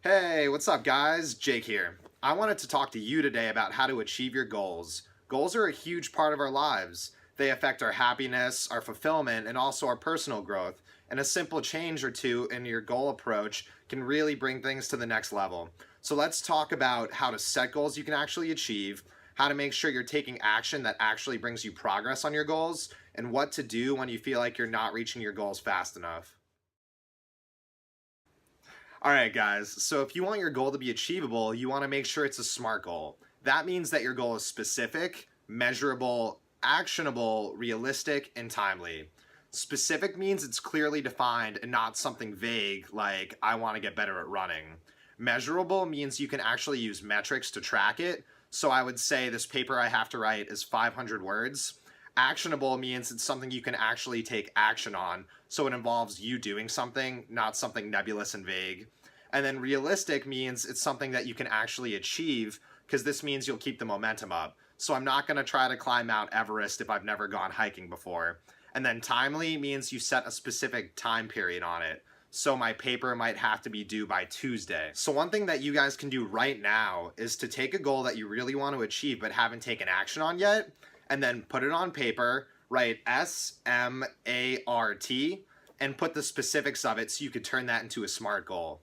Hey, what's up guys? Jake here. I wanted to talk to you today about how to achieve your goals. Goals are a huge part of our lives. They affect our happiness, our fulfillment, and also our personal growth. And a simple change or two in your goal approach can really bring things to the next level. So let's talk about how to set goals you can actually achieve, how to make sure you're taking action that actually brings you progress on your goals, and what to do when you feel like you're not reaching your goals fast enough. All right, guys. So if you want your goal to be achievable, you want to make sure it's a SMART goal. That means that your goal is specific, measurable, actionable, realistic, and timely. Specific means it's clearly defined and not something vague like, I want to get better at running. Measurable means you can actually use metrics to track it. So I would say this paper I have to write is 500 words. Actionable means it's something you can actually take action on. So it involves you doing something, not something nebulous and vague. And then realistic means it's something that you can actually achieve, because this means you'll keep the momentum up. So I'm not going to try to climb Mount Everest if I've never gone hiking before. And then timely means you set a specific time period on it. So my paper might have to be due by Tuesday. So one thing that you guys can do right now is to take a goal that you really want to achieve but haven't taken action on yet, and then put it on paper, write SMART, and put the specifics of it so you could turn that into a SMART goal.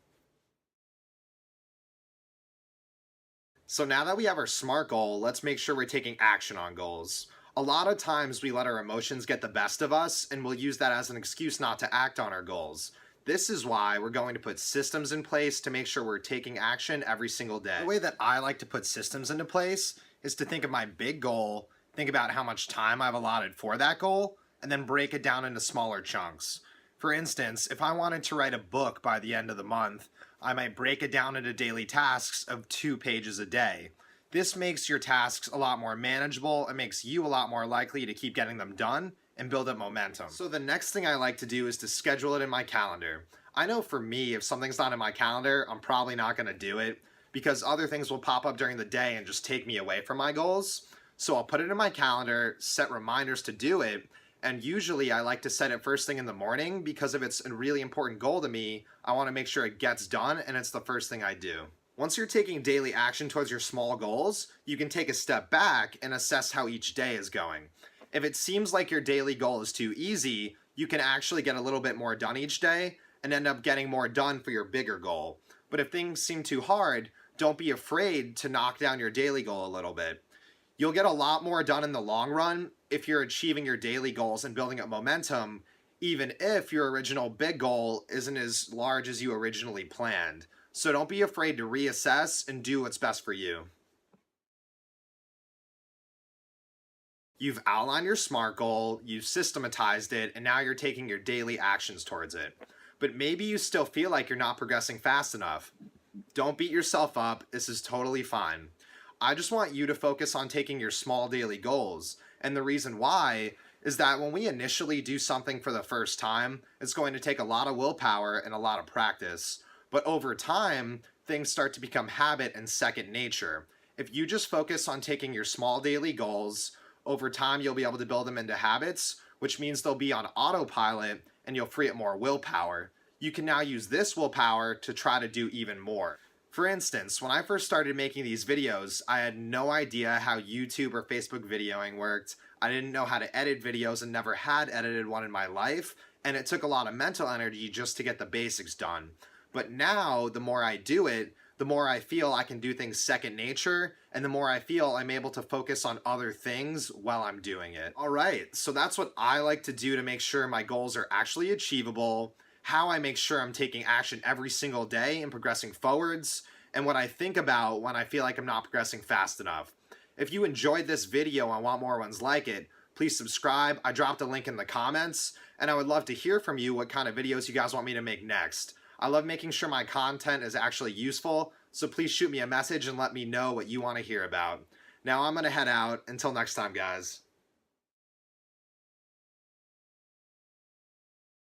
So now that we have our SMART goal, let's make sure we're taking action on goals. A lot of times we let our emotions get the best of us, and we'll use that as an excuse not to act on our goals. This is why we're going to put systems in place to make sure we're taking action every single day. The way that I like to put systems into place is to think of my big goal, think about how much time I've allotted for that goal, and then break it down into smaller chunks. For instance, if I wanted to write a book by the end of the month, I might break it down into daily tasks of 2 pages a day. This makes your tasks a lot more manageable and makes you a lot more likely to keep getting them done and build up momentum. So the next thing I like to do is to schedule it in my calendar. I know for me, if something's not in my calendar, I'm probably not going to do it because other things will pop up during the day and just take me away from my goals. So I'll put it in my calendar, set reminders to do it, and usually I like to set it first thing in the morning because if it's a really important goal to me, I want to make sure it gets done and it's the first thing I do. Once you're taking daily action towards your small goals, you can take a step back and assess how each day is going. If it seems like your daily goal is too easy, you can actually get a little bit more done each day and end up getting more done for your bigger goal. But if things seem too hard, don't be afraid to knock down your daily goal a little bit. You'll get a lot more done in the long run if you're achieving your daily goals and building up momentum, even if your original big goal isn't as large as you originally planned. So don't be afraid to reassess and do what's best for you. You've outlined your SMART goal, you've systematized it, and now you're taking your daily actions towards it. But maybe you still feel like you're not progressing fast enough. Don't beat yourself up, this is totally fine. I just want you to focus on taking your small daily goals. And the reason why is that when we initially do something for the first time, it's going to take a lot of willpower and a lot of practice. But over time, things start to become habit and second nature. If you just focus on taking your small daily goals, over time you'll be able to build them into habits, which means they'll be on autopilot and you'll free up more willpower. You can now use this willpower to try to do even more. For instance, when I first started making these videos, I had no idea how YouTube or Facebook videoing worked. I didn't know how to edit videos and never had edited one in my life, and it took a lot of mental energy just to get the basics done. But now, the more I do it, the more I feel I can do things second nature, and the more I feel I'm able to focus on other things while I'm doing it. Alright, so that's what I like to do to make sure my goals are actually achievable, how I make sure I'm taking action every single day and progressing forwards, and what I think about when I feel like I'm not progressing fast enough. If you enjoyed this video and want more ones like it, please subscribe. I dropped a link in the comments, and I would love to hear from you what kind of videos you guys want me to make next. I love making sure my content is actually useful, so please shoot me a message and let me know what you want to hear about. Now I'm going to head out. Until next time, guys.